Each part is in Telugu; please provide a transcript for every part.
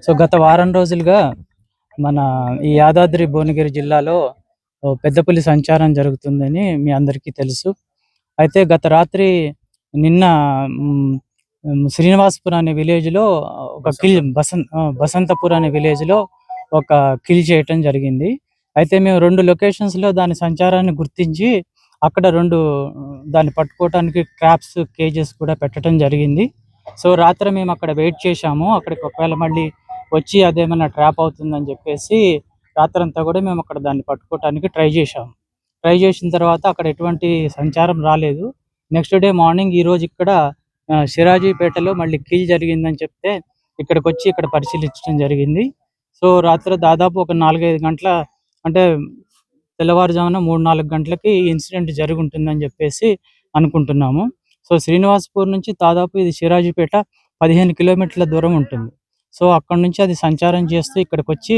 సో గత వారం రోజులుగా మన ఈ యాదాద్రి భువనగిరి జిల్లాలో పెద్ద పులి సంచారం జరుగుతుందని మీ అందరికీ తెలుసు. అయితే గత రాత్రి నిన్న శ్రీనివాసపురం అనే విలేజ్లో ఒక బసంతపూర్ అనే విలేజ్లో ఒక కిల్ చేయటం జరిగింది. అయితే మేము 2 లొకేషన్స్లో దాని సంచారాన్ని గుర్తించి అక్కడ దాన్ని పట్టుకోవటానికి ట్రాప్స్, కేజెస్ కూడా పెట్టడం జరిగింది. సో రాత్రి మేము అక్కడ వెయిట్ చేశాము. అక్కడికి ఒకవేళ మళ్ళీ వచ్చి అదేమన్నా ట్రాప్ అవుతుందని చెప్పేసి రాత్రంతా కూడా మేము అక్కడ దాన్ని పట్టుకోవటానికి ట్రై చేశాము. ట్రై చేసిన తర్వాత అక్కడ ఎటువంటి సంచారం రాలేదు. నెక్స్ట్ డే మార్నింగ్ ఈరోజు ఇక్కడ సిరాజీపేటలో మళ్ళీ కిల్ జరిగిందని చెప్తే ఇక్కడికి వచ్చి ఇక్కడ పరిశీలించడం జరిగింది. సో రాత్రి దాదాపు ఒక 4-5 గంటల, అంటే తెల్లవారుజామున 3-4 గంటలకి ఈ ఇన్సిడెంట్ జరిగి ఉంటుందని చెప్పేసి అనుకుంటున్నాము. సో శ్రీనివాసపూర్ నుంచి దాదాపు ఇది సిరాజీపేట 15 కిలోమీటర్ల దూరం ఉంటుంది. సో అక్కడ నుంచి అది సంచారం చేస్తూ ఇక్కడికి వచ్చి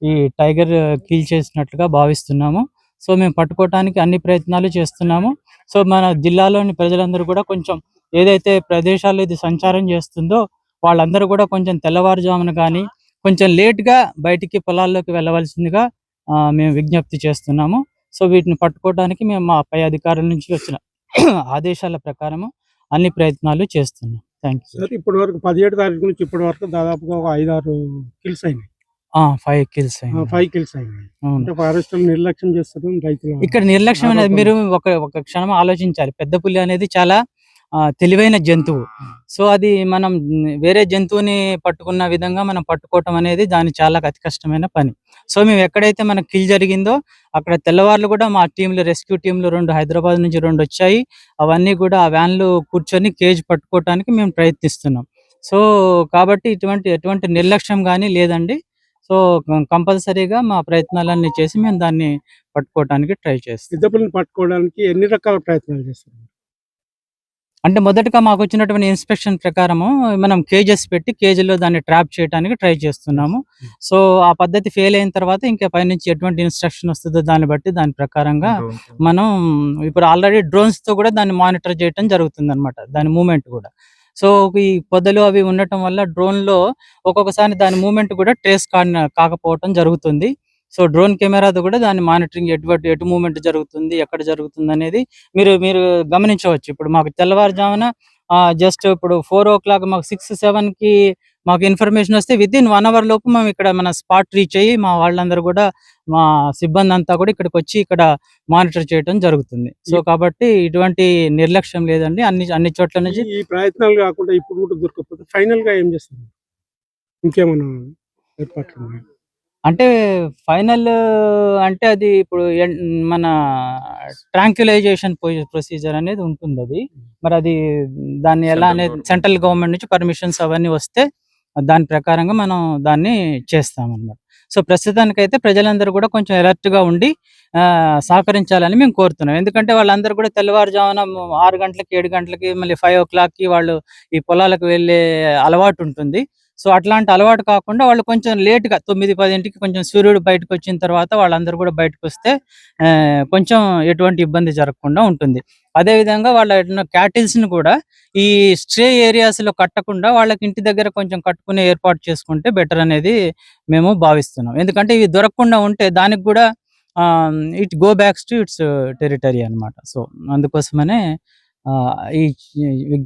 ఈ టైగర్ కిల్ చేసినట్లుగా భావిస్తున్నాము. సో మేము పట్టుకోవటానికి అన్ని ప్రయత్నాలు చేస్తున్నాము. సో మన జిల్లాలోని ప్రజలందరూ కూడా కొంచెం ఏదైతే ప్రదేశాల్లో ఇది సంచారం చేస్తుందో వాళ్ళందరూ కూడా కొంచెం తెల్లవారుజామున కానీ కొంచెం లేట్గా బయటికి పొలాల్లోకి వెళ్ళవలసిందిగా మేము విజ్ఞప్తి చేస్తున్నాము. సో వీటిని పట్టుకోవడానికి మేము మా పై అధికారుల నుంచి వచ్చిన ఆదేశాల ప్రకారము అన్ని ప్రయత్నాలు చేస్తున్నాం. Thank you. ఇప్పటి వరకు 17 తారీఖు నుంచి ఇప్పటి వరకు దాదాపుగా ఒక 5-6 కిల్స్ అయినాయి. 5 కిల్స్ అయినాయి. 5 కిల్స్ అయినాయి. అంటే ఫారెస్టర్లు నిర్లక్ష్యం చేస్తారు రైతులు. ఇక్కడ నిర్లక్ష్యం అనేది మీరు ఒక క్షణం ఆలోచించాలి. పెద్ద పులి అనేది చాలా తెలివైన జంతువు. సో అది మనం వేరే జంతువుని పట్టుకున్న విధంగా మనం పట్టుకోవటం అనేది దాని చాలా అతి కష్టమైన పని. సో మేము ఎక్కడైతే మనకు కిల్ జరిగిందో అక్కడ తెల్లవారులు కూడా మా టీంలు, రెస్క్యూ టీంలు 2 హైదరాబాద్ నుంచి 2 వచ్చాయి. అవన్నీ కూడా ఆ వ్యాన్లు కూర్చొని కేజ్ పట్టుకోవటానికి మేము ప్రయత్నిస్తున్నాం. సో కాబట్టి ఎటువంటి నిర్లక్ష్యం కానీ లేదండి. సో కంపల్సరీగా మా ప్రయత్నాలన్నీ చేసి మేము దాన్ని పట్టుకోవడానికి ట్రై చేస్తాం. పెద్ద పులిని పట్టుకోవడానికి ఎన్ని రకాల ప్రయత్నాలు చేస్తాం? అంటే మొదటగా మాకు వచ్చినటువంటి ఇన్స్పెక్షన్ ప్రకారము మనం కేజెస్ పెట్టి కేజీలో దాన్ని ట్రాప్ చేయడానికి ట్రై చేస్తున్నాము. సో ఆ పద్ధతి ఫెయిల్ అయిన తర్వాత ఇంకా పైనుంచి ఎటువంటి ఇన్స్ట్రక్షన్ వస్తుందో దాన్ని బట్టి దాని ప్రకారంగా మనం ఇప్పుడు ఆల్రెడీ డ్రోన్స్ తో కూడా దాన్ని మానిటర్ చేయడం జరుగుతుంది అనమాట, దాని మూమెంట్ కూడా. సో ఈ పొదలు అవి ఉండటం వల్ల డ్రోన్ లో ఒక్కొక్కసారి దాని మూమెంట్ కూడా ట్రేస్ కాకపోవటం జరుగుతుంది. సో డ్రోన్ కెమెరాతో కూడా దాన్ని మానిటరింగ్ ఎటు మూమెంట్ జరుగుతుంది, ఎక్కడ జరుగుతుంది అనేది మీరు గమనించవచ్చు. ఇప్పుడు మాకు తెల్లవారుజామున జస్ట్ ఇప్పుడు 4 o'clock మాకు 6-7కి మాకు ఇన్ఫర్మేషన్ వస్తే వితిన్ 1 hour లోపు మేము ఇక్కడ మన స్పాట్ రీచ్ అయ్యి మా వాళ్ళందరూ కూడా, మా సిబ్బంది అంతా కూడా ఇక్కడికి వచ్చి ఇక్కడ మానిటర్ చేయడం జరుగుతుంది. సో కాబట్టి ఇటువంటి నిర్లక్ష్యం లేదండి. అన్ని చోట్ల నుంచి ఈ ప్రయత్నాలు కాకుండా ఇప్పుడు కూడా దొరకకపోతే ఫైనల్ గా ఏం చేస్తారు? ఇంకేమన్నా ఏర్పాట్లు? అంటే ఫైనల్ అంటే అది ఇప్పుడు మన ట్రాంక్యులైజేషన్ ప్రొసీజర్ అనేది ఉంటుంది. అది మరి అది దాన్ని ఎలా అనేది సెంట్రల్ గవర్నమెంట్ నుంచి పర్మిషన్స్ అవన్నీ వస్తే దాని ప్రకారంగా మనం దాన్ని చేస్తామన్నమాట. సో ప్రస్తుతానికైతే ప్రజలందరూ కూడా కొంచెం అలర్ట్గా ఉండి సహకరించాలని మేము కోరుతున్నాం. ఎందుకంటే వాళ్ళందరూ కూడా తెల్లవారుజామున 6 గంటలకి, 7 గంటలకి, మళ్ళీ 5 o'clockకి వాళ్ళు ఈ పొలాలకు వెళ్ళే అలవాటు ఉంటుంది. సో అట్లాంటి అలవాటు కాకుండా వాళ్ళు కొంచెం లేట్గా 9-10కి కొంచెం సూర్యుడు బయటకు వచ్చిన తర్వాత వాళ్ళందరూ కూడా బయటకు వస్తే కొంచెం ఎటువంటి ఇబ్బంది జరగకుండా ఉంటుంది. అదేవిధంగా వాళ్ళ క్యాటిల్స్ని కూడా ఈ స్ట్రే ఏరియాస్లో కట్టకుండా వాళ్ళకి ఇంటి దగ్గర కొంచెం కట్టుకునే ఏర్పాటు చేసుకుంటే బెటర్ అనేది మేము భావిస్తున్నాం. ఎందుకంటే ఇవి దొరకకుండా ఉంటే దానికి కూడా it go backs to its territory అనమాట. సో అందుకోసమనే ఈ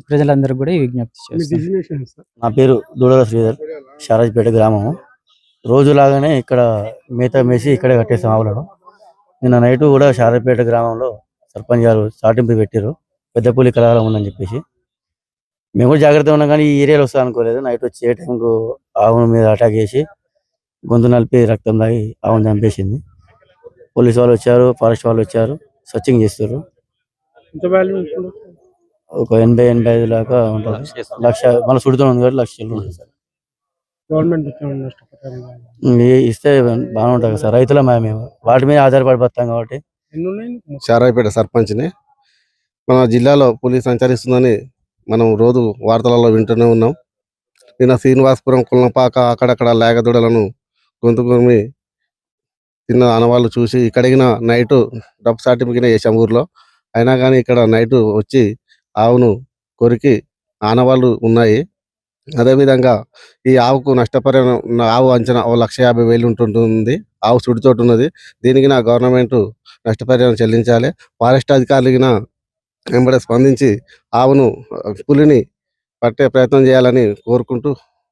ప్రజలందరూ కూడా ఈ విజ్ఞప్తి చేస్తారు. నా పేరు దూడల శ్రీధర్, షారాజ్పేట గ్రామము. రోజులాగానే ఇక్కడ మేత మేసి ఇక్కడే కట్టేస్తాం ఆవులను. నిన్న నైట్ కూడా షారాజ్పేట గ్రామంలో సర్పంచ్ గారు చాటింపు పెట్టారు, పెద్ద పులి కలగాలం ఉందని చెప్పేసి. మేము కూడా జాగ్రత్తగా ఉన్నాం, కానీ ఈ ఏరియాలో వస్తా అనుకోలేదు. నైట్ వచ్చి ఏ టైంకు ఆవుల మీద అటాక్ చేసి గొంతు నలిపి రక్తం తాగి ఆవును చంపేసింది. పోలీసు వాళ్ళు వచ్చారు, ఫారెస్ట్ వాళ్ళు వచ్చారు, సర్చింగ్ చేస్తారు. ఒక 80-85 దాకా ఉంటుంది. 1,00,000 మన సుడితో ఉంది కాబట్టి 1,00,000 ఉంటుంది సార్. ఇస్తే బాగానే ఉంటుంది సార్. రైతుల మేము వాటి మీద ఆధారపడి బతాం కాబట్టి. షారాజ్పేట సర్పంచ్ని. మన జిల్లాలో పులి సంచరిస్తుందని మనం రోజు వార్తలలో వింటూనే ఉన్నాం. నిన్న శ్రీనివాసపురం, కుల్నపాక అక్కడక్కడ లేగదూడలను గొంతుకొని తిన్న ఆనవాళ్ళు చూసి ఇక్కడికి నైట్ డబ్బు సాటింపుకినే చేసాం ఊర్లో. అయినా కానీ ఇక్కడ నైట్ వచ్చి ఆవును కొరికి ఆనవాళ్ళు ఉన్నాయి. అదేవిధంగా ఈ ఆవుకు నష్టపరిహారం ఆవు అంచనా 1,50,000 ఉంటుంటుంది. ఆవు సుడితోటి ఉన్నది. దీనికి నా గవర్నమెంట్ నష్టపరిహారం చెల్లించాలి. ఫారెస్ట్ అధికారులకి వెంబడే స్పందించి ఆవును పులిని పట్టే ప్రయత్నం చేయాలని కోరుకుంటూ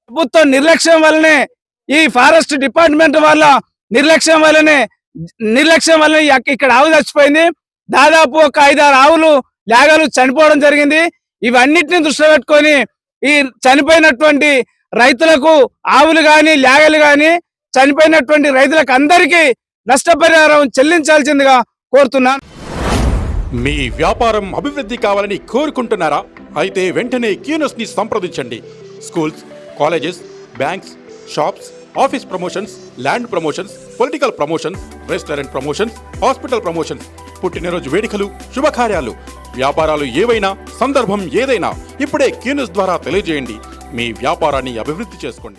ప్రభుత్వ నిర్లక్ష్యం వల్లనే ఈ ఫారెస్ట్ డిపార్ట్మెంట్ వాళ్ళ నిర్లక్ష్యం వల్లనే ఇక్కడ ఆవు చచ్చిపోయింది. దాదాపు ఒక 5-6 ఆవులు లేగలు చనిపోవడం జరిగింది. ఇవన్నిటిని దృష్టిలో పెట్టుకొని ఈ చనిపోయినటువంటి రైతులకు ఆవులు గాని లేగలు గాని చనిపోయినటువంటి రైతులకు అందరికీ నష్టపరిహారం చెల్లించాల్సిందిగా కోరుతున్నాను. మీ వ్యాపారం అభివృద్ధి కావాలని కోరుకుంటున్నారా? అయితే వెంటనే క్యూనస్ ని సంప్రదించండి. Schools, colleges, banks, shops, office promotions, land promotions, political promotions, restaurant promotions, hospital promotions, పుట్టినరోజు వేడుకలు, శుభకార్యాలు, వ్యాపారాలు ఏవైనా, సందర్భం ఏదైనా ఇప్పుడే క్యూనస్ ద్వారా తెలియజేయండి. మీ వ్యాపారాన్ని అభివృద్ధి చేసుకోండి.